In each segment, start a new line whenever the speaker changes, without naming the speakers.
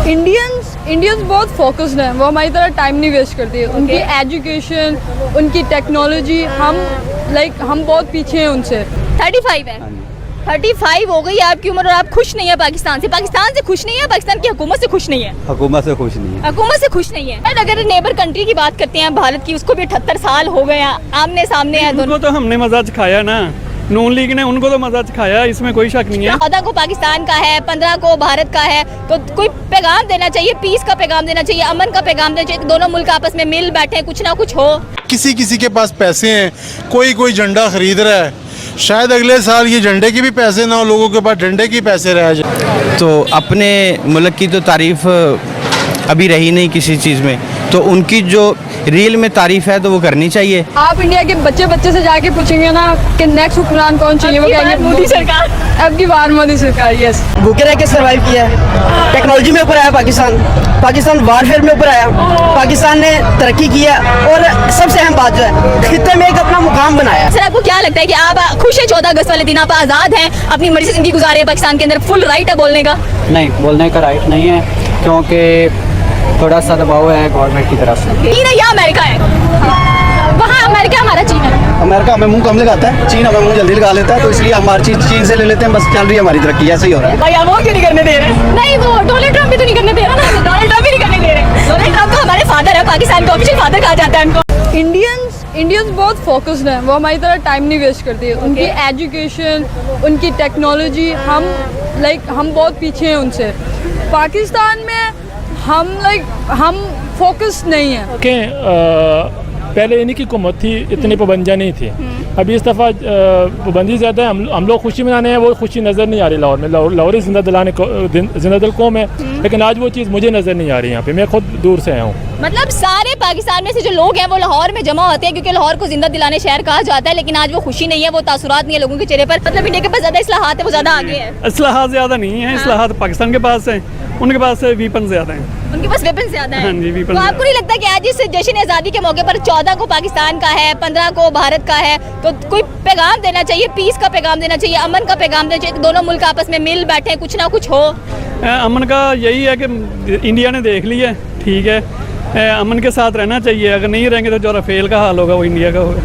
Indians बहुत focused हैं, वो हमारी तरह टाइम नहीं वेस्ट करती है। उनकी एजुकेशन, उनकी टेक्नोलॉजी, हम बहुत पीछे हैं उनसे।
35 है, 35 हो गई आपकी उम्र और आप खुश नहीं है पाकिस्तान से खुश नहीं है, पाकिस्तान की हुकूमत से खुश नहीं है।
हुकूमत से खुश नहीं है।
अगर नेबर कंट्री की बात करते हैं भारत की, उसको भी 78 साल हो गए, आमने सामने है दोनों।
उनको तो हमने मजा चखाया ना, नून लीग ने उनको तो मजा चखाया, इसमें कोई शक नहीं है।
14 को पाकिस्तान का है, 15 को भारत का है, तो कोई पैगाम देना चाहिए, पीस का पैगाम देना चाहिए, अमन का पैगाम देना चाहिए, दोनों मुल्क आपस में मिल बैठे, कुछ ना कुछ हो।
किसी के पास पैसे हैं, कोई झंडा खरीद रहा है, शायद अगले साल ये झंडे के भी पैसे ना हो, लोगों के पास झंडे के पैसे रह जाए।
तो अपने मुल्क की तो तारीफ़ अभी रही नहीं किसी चीज़ में, तो उनकी जो रियल में तारीफ़ है तो वो करनी चाहिए।
आप इंडिया के बच्चे से जाके पूछेंगे ना कि नेक्स्ट हुक्मरान कौन चाहिए, वो कहेंगे
मोदी सरकार।
अब की बार मोदी सरकार। यस,
भूखे रह के सर्वाइव किया है, टेक्नोलॉजी में ऊपर आया पाकिस्तान वारफेयर में ऊपर आया, पाकिस्तान ने तरक्की किया और सबसे अहम बात जो है खित्ते में एक अपना मुकाम बनाया।
सर आपको क्या लगता है कि आप खुश हैं 14 अगस्त वाले दिन, आप आज़ाद हैं, अपनी मर्जी से जिंदगी गुजारे हैं पाकिस्तान के अंदर, फुल राइट है बोलने का?
नहीं, बोलने का राइट नहीं है, क्योंकि थोड़ा सा दबाव है गवर्नमेंट की तरफ से।
चीन है या अमेरिका है? वहाँ अमेरिका, हमारा चीन है।
अमेरिका हमें मुंह कम लगाता है, चीन हमें मुंह जल्दी लगा लेता है, तो इसलिए हमारी चीज़ चीन से ले लेते हैं, बस चल रही है हमारी तरक्की, ऐसे ही हो रहा है।
भाई आप वो क्यों नहीं करने दे रहे? नहीं, वो डोनाल्ड ट्रंप भी तो नहीं करने दे रहा ना, डोनाल्ड ट्रंप भी नहीं करने दे रहे। डोनाल्ड ट्रंप तो हमारे फादर है, पाकिस्तान का ऑफिशियल फादर कहा जाता है उनको।
इंडियंस बहुत फोकस्ड हैं, वो हमारी तरह टाइम नहीं वेस्ट करती है। उनकी एजुकेशन, उनकी टेक्नोलॉजी, हम बहुत पीछे हैं उनसे। पाकिस्तान में हम फोकस नहीं है
कि पहले इन्हीं की हुकूमत थी, इतनी पाबंदियाँ नहीं थी। अभी इस दफ़ा पाबंदी ज़्यादा है, हम लोग खुशी मनाने हैं, वो खुशी नज़र नहीं आ रही लाहौर में। लाहौरी जिंदा दिल कौम है, लेकिन आज वो चीज़ मुझे नज़र नहीं आ रही यहाँ पे, मैं खुद दूर से आया हूँ।
मतलब सारे पाकिस्तान में से जो लोग हैं वो लाहौर में जमा होते हैं, क्योंकि लाहौर को जिंदा दिलाने शहर कहा जाता है, लेकिन आज वो खुशी नहीं है, वो तासुरात नहीं है लोगों के चेहरे पर। मतलब इंडिया के पास ज़्यादा इस्लाहात है, वो ज़्यादा आगे है।
इस्लाहात ज़्यादा नहीं है, इस्लाहात पाकिस्तान के पास है, उनके पास वीपन ज़्यादा है,
उनके पास वेपन ज़्यादा है।
हाँ जी, वीपन।
तो आपको नहीं लगता कि आज इस जश्न आज़ादी के मौके पर 14 को पाकिस्तान का है, 15 को भारत का है, तो कोई पैगाम देना चाहिए, पीस का पैगाम देना चाहिए, अमन का पैगाम देना चाहिए, दोनों मुल्क आपस में मिल बैठे, कुछ ना कुछ हो?
अमन का यही है कि इंडिया ने देख लिया, ठीक है, अमन के साथ रहना चाहिए। अगर नहीं रहेंगे तो जो राफेल का हाल होगा वो इंडिया का होगा।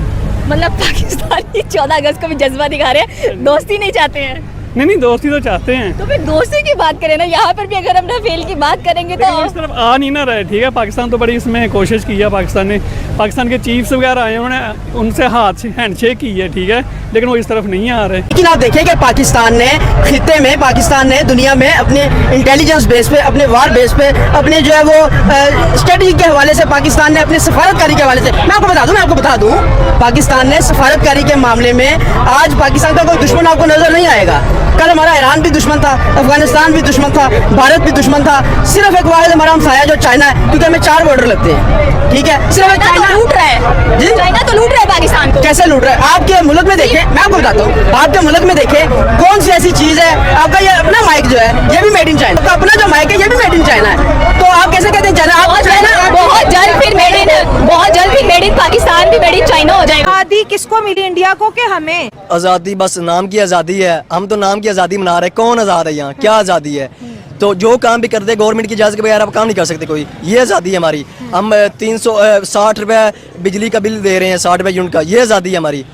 मतलब पाकिस्तानी 14 अगस्त को भी जज्बा दिखा रहे हैं, दोस्ती नहीं चाहते हैं?
नहीं, दोस्ती तो चाहते हैं।
तो फिर दोस्ती की बात करें ना, यहाँ पर भी अगर हम राफेल की बात करेंगे तो
इस तरफ आ नहीं ना रहे, ठीक है। पाकिस्तान तो बड़ी इसमें कोशिश की है, पाकिस्तान के चीफ्स वगैरह आए, उन्होंने उनसे हैंडशेक की है, ठीक है, लेकिन वो इस तरफ नहीं आ रहे।
लेकिन आप देखें कि पाकिस्तान ने खित्ते में, पाकिस्तान ने दुनिया में अपने इंटेलिजेंस बेस पे, अपने वार बेस पे, अपने जो है वो स्ट्रेटजी के हवाले से, पाकिस्तान ने अपने सफारतकारी के हवाले से, मैं आपको बता दूं पाकिस्तान ने सफारतकारी के मामले में आज पाकिस्तान का कोई दुश्मन आपको नजर नहीं आएगा। कल हमारा ईरान भी दुश्मन था, अफगानिस्तान भी दुश्मन था, भारत भी दुश्मन था, सिर्फ एक वाहिद हमारा हमसाया जो चाइना है, क्योंकि हमें 4 बॉर्डर लगते हैं, ठीक है। सिर्फ
चाइना तो लूट रहा है जी, चाइना तो लूट रहा है पाकिस्तान को।
कैसे लूट रहा है? आपके मुल्क में देखें, मैं आपको बताता हूँ, आपके मुल्क में देखें कौन सी ऐसी चीज है, आपका ये अपना माइक जो है ये भी मेड इन चाइना, आपका अपना जो माइक है ये भी मेड इन चाइना है, तो आप कैसे कहते हैं चाइना?
बहुत जल्द फिर मेड इन पाकिस्तान भी मेड इन चाइना हो जाएगा।
आज़ादी किसको मिली, इंडिया को कि हमें?
आज़ादी बस नाम की आज़ादी है, हम तो नाम की आज़ादी मना रहे हैं। कौन आज़ाद है यहाँ? क्या आज़ादी है? तो जो काम भी करते गवर्नमेंट की इजाज़त के बगैर आप काम नहीं कर सकते कोई, ये आज़ादी है हमारी। हम 360 रुपये बिजली का बिल दे रहे हैं, 60 रुपये यूनिट का, ये आज़ादी है हमारी।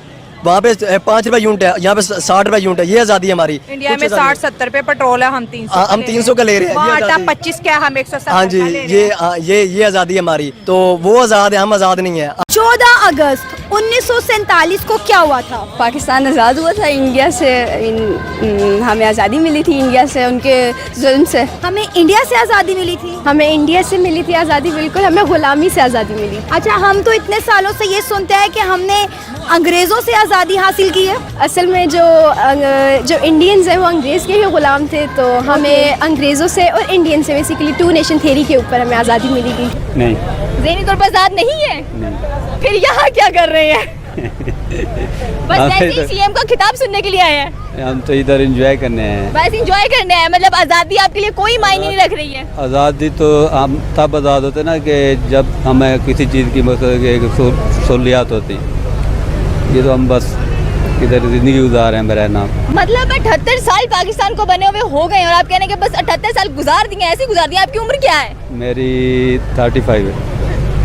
वहाँ पे 5 रुपये यूनिट है, यहाँ पे 60 रुपये यूनिट है, ये आज़ादी है हमारी।
इंडिया में 60-70 रुपए पेट्रोल है, हम
300 का ले रहे हैं,
आटा 25 क्या, हम 170।
हाँ जी, ये आज़ादी है हमारी, तो वो आज़ाद है, हम आज़ाद नहीं है।
14 अगस्त 1947 को क्या हुआ था?
पाकिस्तान आज़ाद हुआ था इंडिया से, हमें आज़ादी मिली थी इंडिया से, उनके जुल्म से।
हमें इंडिया से आज़ादी मिली थी?
हमें इंडिया से मिली थी आज़ादी, बिल्कुल, हमें गुलामी से आज़ादी मिली।
अच्छा, हम तो इतने सालों से ये सुनते हैं कि हमने अंग्रेज़ों से आज़ादी हासिल की है।
असल में जो इंडियंस हैं वो अंग्रेज़ के ही गुलाम थे, तो हमें अंग्रेज़ों से और इंडियन से बेसिकली 2 नेशन थ्योरी के ऊपर हमें आज़ादी मिली थी।
नहीं,
ज़हनी तौर पर आज़ाद नहीं है। फिर यहाँ क्या कर रहे हैं? बस ऐसे ही सीएम का खिताब सुनने के लिए आए हैं।
हम तो इधर एंजॉय करने हैं,
बस एंजॉय करने हैं। मतलब आज़ादी आपके लिए कोई मायने नहीं रख रही है?
आज़ादी तो हम तब आज़ाद होते ना कि जब हमें किसी चीज़ की सहूलियात होती, ये तो हम बस किधर ज़िंदगी गुजार रहे हैं मेरा नाम।
मतलब 78 साल पाकिस्तान को बने हुए हो गए और आप कहने के बस 78 साल गुजार दिए, ऐसे गुजार दिए। आपकी उम्र क्या है?
मेरी 35 है।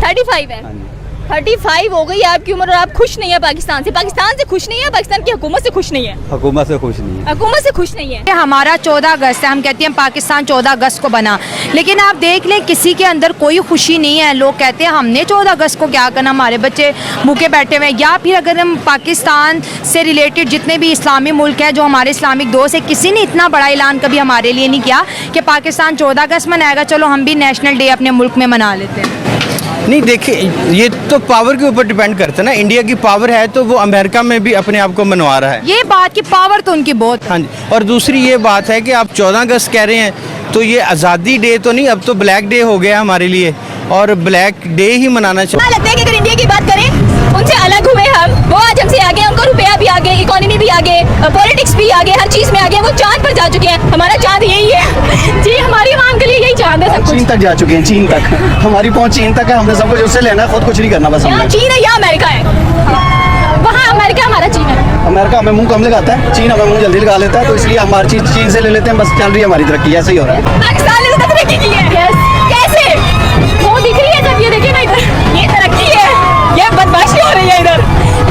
35 है।
हाँ जी।
35 हो गई है आपकी उम्र और आप खुश नहीं है पाकिस्तान से खुश नहीं है, पाकिस्तान की हुकूमत से खुश नहीं है?
हुकूमत से खुश नहीं है।
हुकूमत से खुश नहीं है।
हमारा 14 अगस्त है, हम कहते हैं पाकिस्तान 14 अगस्त को बना, लेकिन आप देख लें किसी के अंदर कोई खुशी नहीं है। लोग कहते हैं हमने 14 अगस्त को क्या करना, हमारे बच्चे भूखे बैठे हुए हैं। या फिर अगर हम पाकिस्तान से रिलेटेड जितने भी इस्लामी मुल्क हैं, जो हमारे इस्लामिक दोस्त है, किसी ने इतना बड़ा ऐलान कभी हमारे लिए नहीं किया कि पाकिस्तान 14 अगस्त मनाएगा, चलो हम भी नेशनल डे अपने मुल्क में मना लेते हैं।
नहीं देखिए, ये तो पावर के ऊपर डिपेंड करता है ना। इंडिया की पावर है तो वो अमेरिका में भी अपने आप को मनवा रहा है।
ये बात की पावर तो उनकी बहुत।
हाँ जी। और दूसरी ये बात है कि आप 14 अगस्त कह रहे हैं तो ये आज़ादी डे तो नहीं, अब तो ब्लैक डे हो गया हमारे लिए और ब्लैक डे ही मनाना चाहिए।
लगता है कि अगर इंडिया की बात करें, उनसे अलग हुए हम, वो आज हमसे आगे, उनका रुपया भी आगे, इकोनॉमी भी आगे, पॉलिटिक्स भी आगे, हर चीज़ में आगे। वो चांद पर जा चुके हैं, हमारा चांद यही है जी, हमारी आवाम के लिए यही चांद है सब कुछ।
चीन तक जा चुके हैं, चीन तक हमारी पहुंच चीन तक है। हमने सब कुछ उससे लेना है, खुद कुछ नहीं करना। बस
यहाँ चीन है या अमेरिका है, वहाँ अमेरिका हमारा चीन है।
अमेरिका हमें मुंह कम लगाता है, चीन हमें मुंह जल्दी लगा लेता है, तो इसलिए हमारी चीज चीन से ले लेते हैं। बस चल रही है हमारी तरक्की, ऐसे ही हो रहा है।
पाकिस्तान ने तो तरक्की की है। कैसे? वो दिख रही है सब, ये देखिए ना इधर, ये तरक्की है, ये बदमाशी हो रही है इधर।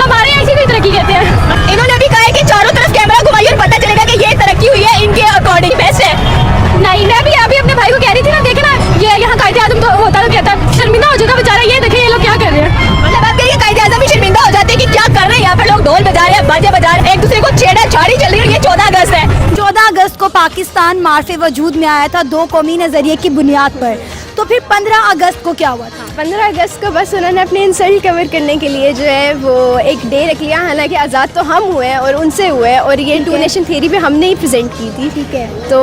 हमारे यहाँ ऐसी कोई तरक्की कहते हैं। इन्होंने अभी कहा है कि चारों तरफ कैमरा घुमाइए और पता चलेगा कि ये तरक्की हुई है, इनके अकॉर्डिंग बेस्ट है। नहीं, मैं भी अभी अपने भाई को कह रही थी ना, देखे ना ये यहाँ कायदे आज़म तो होता तो कहता शर्मिंदा हो जाता बेचारा। ये देखे ये लोग क्या कर रहे हैं। मतलब आप कहिए कायदे आज़म भी शर्मिंदा हो जाते हैं कि क्या कर रहे हैं यहाँ पर लोग, ढोल बजा रहे हैं, बाजे बजा रहे हैं, एक दूसरे को छेड़ा-छाड़ी चल रही है। ये 14 अगस्त है।
14 अगस्त को पाकिस्तान मार्फे वजूद में आया था 2 कौमी नज़रिए की बुनियाद पर, तो फिर 15 अगस्त को क्या हुआ था?
15 अगस्त को बस उन्होंने अपने इंसल्ट कवर करने के लिए जो है वो एक डे रख लिया। हालांकि आज़ाद तो हम हुए हैं और उनसे हुए हैं, और ये 2 नेशन थ्योरी भी हमने ही प्रेजेंट की थी। ठीक है, तो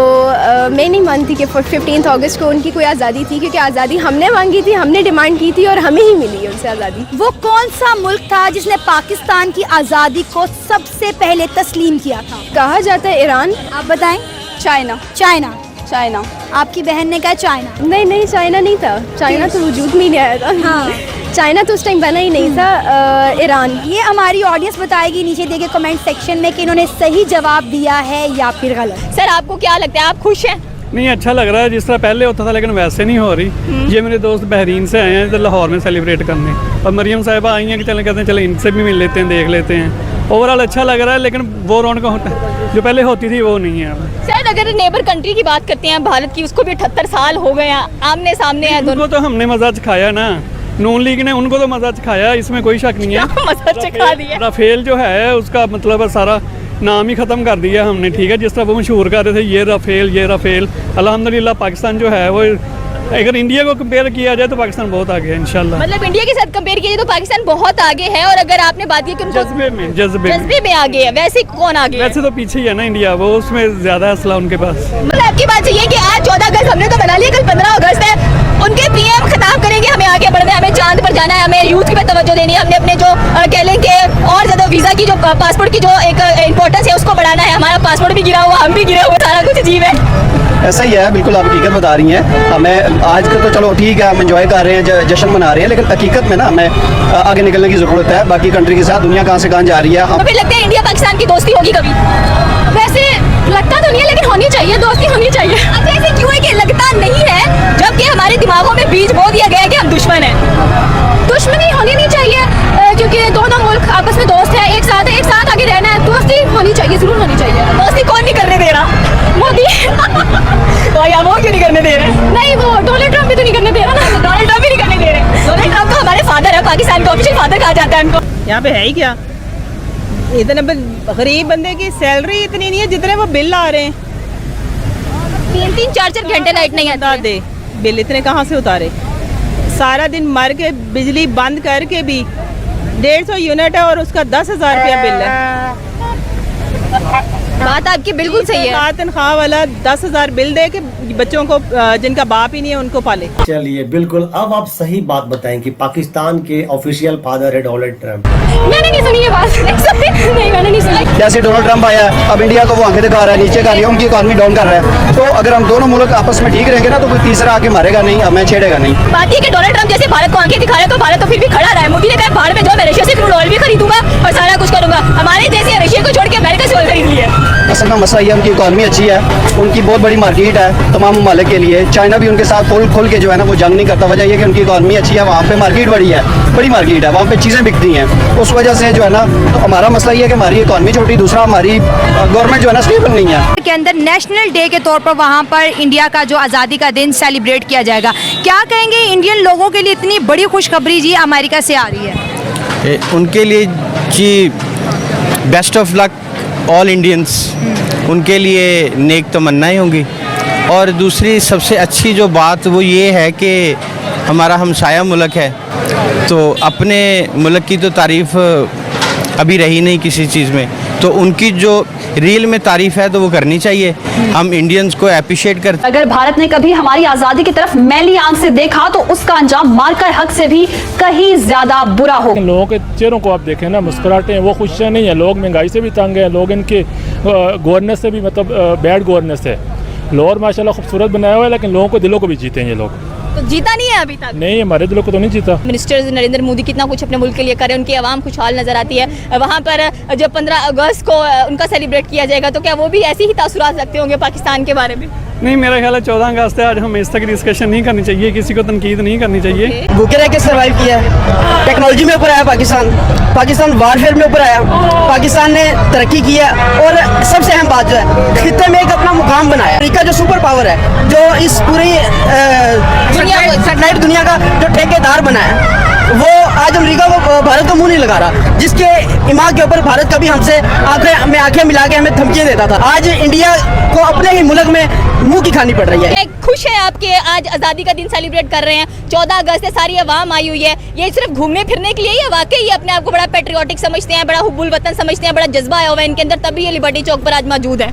मैं नहीं मानती कि 15 अगस्त को उनकी कोई आज़ादी थी, क्योंकि आज़ादी हमने मांगी थी, हमने डिमांड की थी और हमें ही मिली है उनसे आज़ादी।
वो कौन सा मुल्क था जिसने पाकिस्तान की आज़ादी को सबसे पहले तस्लीम किया था?
कहा जाता है ईरान।
आप बताएं।
चाइना।
चाइना।
चाइना।
आपकी बहन ने कहा चाइना।
नहीं, चाइना नहीं था, चाइना तो वजूद में ही नहीं आया था। हाँ, चाइना तो उस टाइम बना ही नहीं था, ईरान।
ये हमारी ऑडियंस बताएगी नीचे दिए गए कमेंट सेक्शन में कि इन्होंने सही जवाब दिया है या फिर गलत।
सर आपको क्या लगता है, आप खुश हैं?
नहीं, अच्छा लग रहा है जिस तरह पहले होता था, लेकिन वैसे नहीं हो रही। ये मेरे दोस्त बहरीन से आए हैं इधर लाहौर में सेलिब्रेट करने, और मरियम साहिबा आई हैं कि चलें, कहते हैं चलें इनसे भी मिल लेते हैं, देख लेते हैं। ओवरऑल अच्छा लग रहा है, लेकिन वो रौनक जो पहले होती थी वो नहीं है।
सर अगर नेबर कंट्री की बात करते हैं भारत की, उसको भी 78 साल हो गए हैं, आमने सामने है दोनों।
उनको तो हमने मजा चखाया ना, नून लीग ने उनको तो मजा चखाया, इसमें कोई शक नहीं है।
मजा चखा दिया।
राफेल जो है उसका मतलब सारा नाम ही ख़त्म कर दिया हमने। ठीक है, जिस तरह वो मशहूर कर रहे थे ये राफेल, अल्हम्दुलिल्लाह पाकिस्तान जो है वो, अगर इंडिया को कंपेयर किया जाए तो पाकिस्तान बहुत आगे है इंशाल्लाह।
मतलब इंडिया के साथ कंपेयर किया जाए तो पाकिस्तान बहुत आगे है, और अगर आपने बात की कि उनको जज्बे में आगे है, वैसे कौन आगे है?
वैसे तो पीछे ही है ना इंडिया, वो उसमें ज्यादा असला उनके पास।
मतलब आपकी बात सही है कि आज 14 अगस्त हमने तो मना लिया, कल 15 अगस्त है। उनके पीएम खिताब करेंगे हमें आगे बढ़ना है, हमें चांद पर जाना है, हमें यूथ पे तवज्जो देनी है, हमने अपने जो कह लें कि और ज्यादा वीजा की जो पासपोर्ट की जो एक इंपॉर्टेंस है उसको बढ़ाना है। हमारा पासपोर्ट भी गिरा हुआ, हम भी गिरा हुआ, सारा कुछ अजीब है।
ऐसा ही है, बिल्कुल आप हकीकत बता रही हैं। हमें आज का तो चलो ठीक है, हम एंजॉय कर रहे हैं, जश्न मना रहे हैं, लेकिन हकीकत में ना हमें आगे निकलने की ज़रूरत है। बाकी कंट्री के साथ दुनिया कहाँ से कहाँ जा रही है।
हमें लगता है इंडिया पाकिस्तान की दोस्ती होगी कभी? वैसे लगता तो नहीं है, लेकिन होनी चाहिए, दोस्ती होनी चाहिए। अच्छा ऐसे क्यों है कि लगता नहीं है, जबकि हमारे दिमागों में बीज बो दिया गया है कि हम दुश्मन हैं? दुश्मनी होनी नहीं चाहिए, क्योंकि दोनों मुल्क आपस में दोस्त हैं, एक साथ आगे रहना है, दोस्ती होनी चाहिए, जरूर होनी चाहिए। दोस्ती कौन नहीं करने दे रहा? मोदी। वो क्यों नहीं करने दे रहे? नहीं, वो डोनाल्ड ट्रम्प भी तो नहीं करने दे रहा ना। डोनाल्ड ट्रम्प भी नहीं करने दे रहे। डोनाल्ड ट्रम्प तो हमारे फादर है, पाकिस्तान का ऑफिशियल फादर कहा जाता है उनको।
यहाँ पे है ही क्या, इतने गरीब बंदे की सैलरी इतनी नहीं है जितने वो बिल आ रहे हैं।
3-3, 4-4 घंटे लाइट नहीं आता
दे, बिल इतने कहाँ से उतारे? सारा दिन मर के बिजली बंद करके भी 150 यूनिट है और उसका 10,000 रुपया बिल है।
बात आपकी बिल्कुल सही है।
सरकार तनख्वाह वाला 10,000 बिल दे के बच्चों को जिनका बाप ही नहीं है उनको पाले।
चलिए बिल्कुल, अब आप सही बात बताएं कि पाकिस्तान के ऑफिशियल फादर है डोनाल्ड ट्रंप।
मैंने नहीं सुनी ये बात। नहीं, मैंने नहीं सुनी।
जैसे डोनाल्ड ट्रंप आया, अब इंडिया को वो आगे दिखा रहा है, नीचे कर रही है, उनकी इकॉनमी डाउन कर रहा है। तो अगर हम दोनों मुल्क आपस में ठीक रहेंगे ना, तो कोई तीसरा आके मारेगा नहीं, हमें छेड़ेगा नहीं।
बात ये कि डोनाल्ड ट्रंप जैसे भारत को आंखें दिखा रहा है, तो भारत तो फिर भी खड़ा रहा है। मोदी ने कहा भारत में जो मैं रशिया से क्रूड ऑयल भी खरीदूंगा और सारा कुछ करूंगा। हमारे जैसे रशिया को छोड़ के अमेरिका से ऑयल खरीद लिया।
असल में मसला ये, उनकी इकॉनमी अच्छी है, उनकी बहुत बड़ी मार्केट है तमाम ममालिक के लिए। चाइना भी उनके साथ खुल के जो है ना वो जंग नहीं करता। वजह यह कि उनकी इकॉनमी अच्छी है, वहाँ पे मार्केट बड़ी मार्केट है, वहाँ पे चीज़ें बिकती हैं। उस वजह से जो है ना, तो हमारा मसला ये है कि हमारी इकॉनमी छोटी, दूसरा हमारी गवर्नमेंट जो है ना स्टेबल नहीं है।
के अंदर नेशनल डे के तौर पर वहाँ पर इंडिया का जो आज़ादी का दिन सेलिब्रेट किया जाएगा। क्या कहेंगे इंडियन लोगों के लिए इतनी बड़ी खुशखबरी जी अमेरिका से आ रही है?
उनके लिए जी best of luck all Indians, उनके लिए नेक तमन्नाएं होंगी। और दूसरी सबसे अच्छी जो बात वो ये है कि हमारा हमसाया मुल्क है, तो अपने मुल्क की तो तारीफ़ अभी रही नहीं किसी चीज़ में, तो उनकी जो रियल में तारीफ़ है तो वो करनी चाहिए। हम इंडियंस को अप्रिशिएट करते।
अगर भारत ने कभी हमारी आज़ादी की तरफ मैली आंख से देखा तो उसका अंजाम मारकर हक से भी कहीं ज्यादा बुरा हो।
लोगों के चेहरों को आप देखें ना, मुस्कुराते हैं, वो खुशियाँ नहीं है। लोग महंगाई से भी तंग हैं, लोग इनके गवर्नेंस से भी मतलब बैड गवर्नेंस है। लाहौर माशाल्लाह खूबसूरत बनाया हुआ है, लेकिन लोगों को दिलों को भी जीते हैं ये लोग।
तो जीता नहीं है अभी तक?
नहीं, हमारे दिलों को तो नहीं जीता।
मिनिस्टर नरेंद्र मोदी कितना कुछ अपने मुल्क के लिए करे, उनकी आवाम खुशहाल नजर आती है। वहाँ पर जब 15 अगस्त को उनका सेलिब्रेट किया जाएगा, तो क्या वो भी ऐसे ही तासुरात रखते होंगे पाकिस्तान के बारे में?
नहीं, मेरा ख्याल है 14 अगस्त है, आज हमें इस तक डिस्कशन नहीं करनी चाहिए, किसी को तनकीद नहीं करनी चाहिए।
भूखे रह के सर्वाइव किया है, टेक्नोलॉजी में ऊपर आया पाकिस्तान वारफेयर में ऊपर आया, पाकिस्तान ने तरक्की किया। और सबसे अहम बात जो है, खित्ते में एक अपना मुकाम बनाया। अमेरिका जो सुपर पावर है, जो इस पूरी सैटेलाइट दुनिया का जो ठेकेदार बना है, वो आज अमेरिका को भारत को मुंह नहीं लगा रहा, जिसके इमाम के ऊपर भारत कभी हमसे आंखें मिला के हमें धमकियां देता था। आज इंडिया को अपने ही मुल्क में मुंह की खानी पड़ रही है।
खुश है आपके आज आज़ादी का दिन सेलिब्रेट कर रहे हैं, 14 अगस्त से सारी आवाम आई हुई है। ये सिर्फ घूमने फिरने के लिए या वाकई ये अपने आप को बड़ा पेट्रियाटिक समझते हैं, बड़ा हुब्बुल वतन समझते हैं, बड़ा जज्बा आया हुआ है इनके अंदर, तभी ये लिबर्टी चौक पर आज मौजूद है?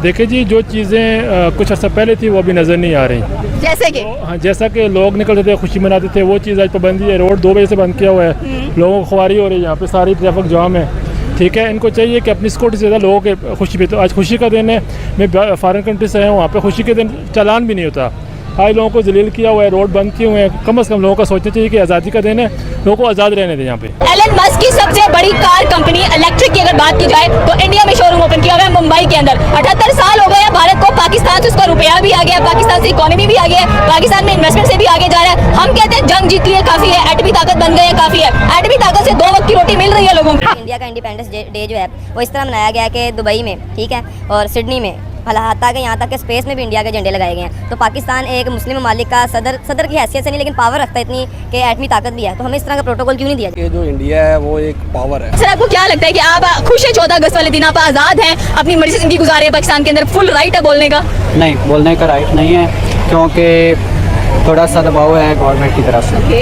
देखिए जी, जो चीज़ें कुछ अर्सा पहले थी वो भी नज़र नहीं आ रही।
जैसे कि
हाँ, जैसा कि लोग निकलते थे, खुशी मनाते थे, वो चीज़ आज पाबंदी है। रोड 2 बजे से बंद किया हुआ है, लोगों को खुआरी हो रही है, यहाँ पे सारी ट्रैफिक जाम है। ठीक है, इनको चाहिए कि अपनी सिक्योरिटी से ज़्यादा लोगों के खुशी पे, तो आज खुशी का दिन है। मैं फॉरेन कंट्री से आया हूँ, वहाँ पे खुशी के दिन चालान भी नहीं होता। आज लोगों को जलील किया हुआ है, रोड बंद किए हुए हैं। कम से कम लोगों का सोचना चाहिए कि आज़ादी का दिन है, लोगों को आज़ाद रहने दें यहाँ पे।
एलन मस्क की सबसे बड़ी कार कंपनी इलेक्ट्रिक की अगर बात की जाए तो इंडिया में शोरूम ओपन किया हुआ है मुंबई के अंदर। 78 साल हो गए भारत को, पाकिस्तान से उसका रुपया भी आ गया, पाकिस्तान से इकोनॉमी भी आ गया, पाकिस्तान में इन्वेस्टमेंट से भी आगे जा रहा है। हम कहते हैं जंग जीत लिए काफ़ी है, एटमी ताकत बन गए काफ़ी है। एटमी ताकत से 2 वक्त की रोटी मिल रही है लोगों को।
इंडिया का इंडिपेंडेंस डे जो है वो इस तरह मनाया गया है कि दुबई में, ठीक है, और सिडनी में, हत्ता कि यहाँ तक कि स्पेस में भी इंडिया के झंडे लगाए गए हैं। तो पाकिस्तान एक मुस्लिम ममालिक का सदर की हैसियत से नहीं, लेकिन पावर रखता है इतनी कि एटमी ताकत भी है, तो हमें इस तरह का प्रोटोकॉल क्यों नहीं दिया?
ये जो इंडिया है वो एक पावर है।
सर, आपको क्या लगता है कि आप खुश हैं 14 अगस्त वाले दिन, आप आज़ाद हैं, अपनी मर्जी से ज़िंदगी गुजार रहे हैं पाकिस्तान के अंदर, फुल राइट है बोलने का?
नहीं, बोलने का राइट नहीं है, क्योंकि थोड़ा सा दबाव है गवर्नमेंट की तरफ से।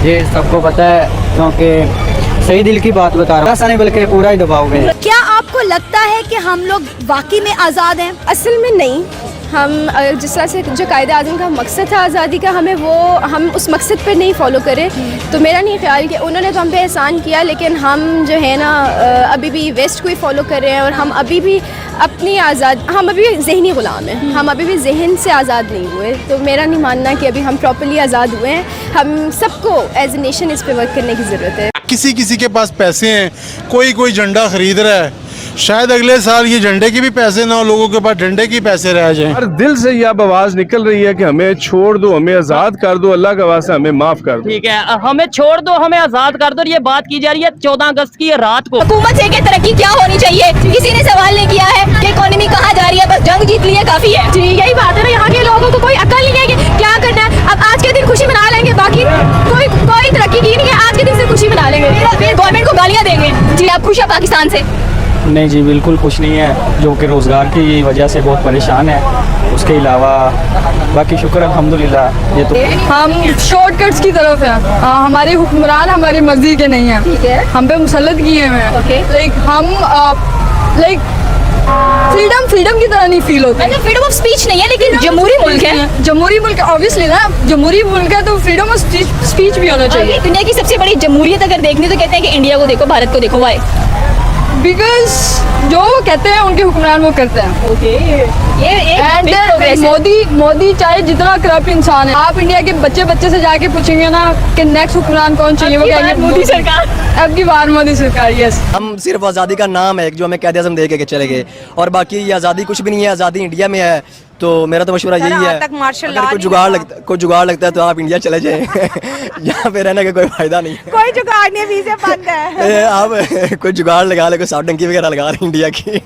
ये सबको पता है, क्योंकि सही दिल की बात बता रहा हूँ, बल्कि पूरा ही दबाव में।
क्या आपको लगता है कि हम लोग वाकई में आज़ाद हैं?
असल में नहीं। हम जिस तरह से जो कायदे आज़म का मकसद था आज़ादी का, हम उस मकसद पर नहीं फॉलो करें, तो मेरा नहीं ख्याल कि उन्होंने तो हम पे एहसान किया, लेकिन हम जो है ना अभी भी वेस्ट को ही फॉलो कर रहे हैं, और हम अभी भी अपनी हम अभी भी ज़हनी ग़ुलाम हैं, हम अभी भी जहन से आज़ाद नहीं हुए। तो मेरा नहीं मानना कि अभी हम प्रॉपर्ली आज़ाद हुए हैं। हम सबको एज ए नेशन इस पर वर्क करने की ज़रूरत है।
किसी के पास पैसे हैं, कोई झंडा खरीद रहा है, शायद अगले साल ये झंडे के भी पैसे ना हो, लोगों के पास झंडे के पैसे रह जाएं।
हर दिल से ये अब आवाज निकल रही है कि हमें छोड़ दो, हमें आजाद कर दो, अल्लाह का वास्ता हमें माफ कर दो।
ठीक है, हमें छोड़ दो, हमें आजाद कर दो। ये बात की जा रही है 14 अगस्त की रात को।
हुकूमत से कि तरक्की क्या होनी चाहिए, किसी ने सवाल नहीं किया है कि इकोनॉमी कहाँ जा रही है, बस जंग जीत लिए काफी है। जी, यही बात है ना, यहाँ के लोगों को कोई अकल नहीं है कि क्या करना है। अब आज के दिन खुशी मना लेंगे, बाकी कोई तरक्की की नहीं है, आज के दिन से खुशी मना लेंगे, फिर गवर्नमेंट को गालियाँ देंगे। जी, आप खुश है पाकिस्तान से?
नहीं जी, बिल्कुल खुश नहीं है, जो कि रोज़गार की वजह से बहुत परेशान है। उसके अलावा बाकी शुक्र अल्हम्दुलिल्लाह। ये तो
हम शॉर्टकट्स की तरफ हैं, हमारे हुक्मरान हमारी मर्जी के नहीं हैं, हम पे मुसल्लत किए हुए हैं। लाइक हम फ्रीडम फ्रीडम की तरह नहीं फील होती।
मतलब फ्रीडम ऑफ स्पीच नहीं है लेकिन जमहूरी मुल्क है।
जमहूरी मुल्क ऑब्वियसली ना, जमहूरी मुल्क है तो फ्रीडम ऑफ स्पीच भी होना चाहिए।
दुनिया की सबसे बड़ी जमहूरियत अगर देखनी तो कहते हैं कि इंडिया को देखो, भारत को देखो। वाई?
बिकॉज जो वो कहते हैं उनके हुक्मरान वो करते हैं।
ओके, ये एक big progress है।
मोदी चाहे जितना करप्ट इंसान है, आप इंडिया के बच्चे से जाके पूछेंगे ना कि नेक्स्ट हुक्मरान कौन चाहिए, वो कहेंगे
मोदी सरकार।
अब की बार मोदी सरकार। यस,
हम सिर्फ आज़ादी का नाम है जो हमें कैद आज़म दे के चले गए, और बाकी ये आज़ादी कुछ भी नहीं है। आज़ादी इंडिया में है। तो मेरा तो मशवरा यही है, अगर कोई जुगाड़ लगता है तो आप इंडिया चले जाएं। यहाँ पे रहने का कोई फायदा नहीं है।
कोई जुगाड़ नहीं, वीज़े बंद है।
आप कोई जुगाड़ लगा ले, कोई साफ टंकी वगैरह लगा रहे इंडिया की।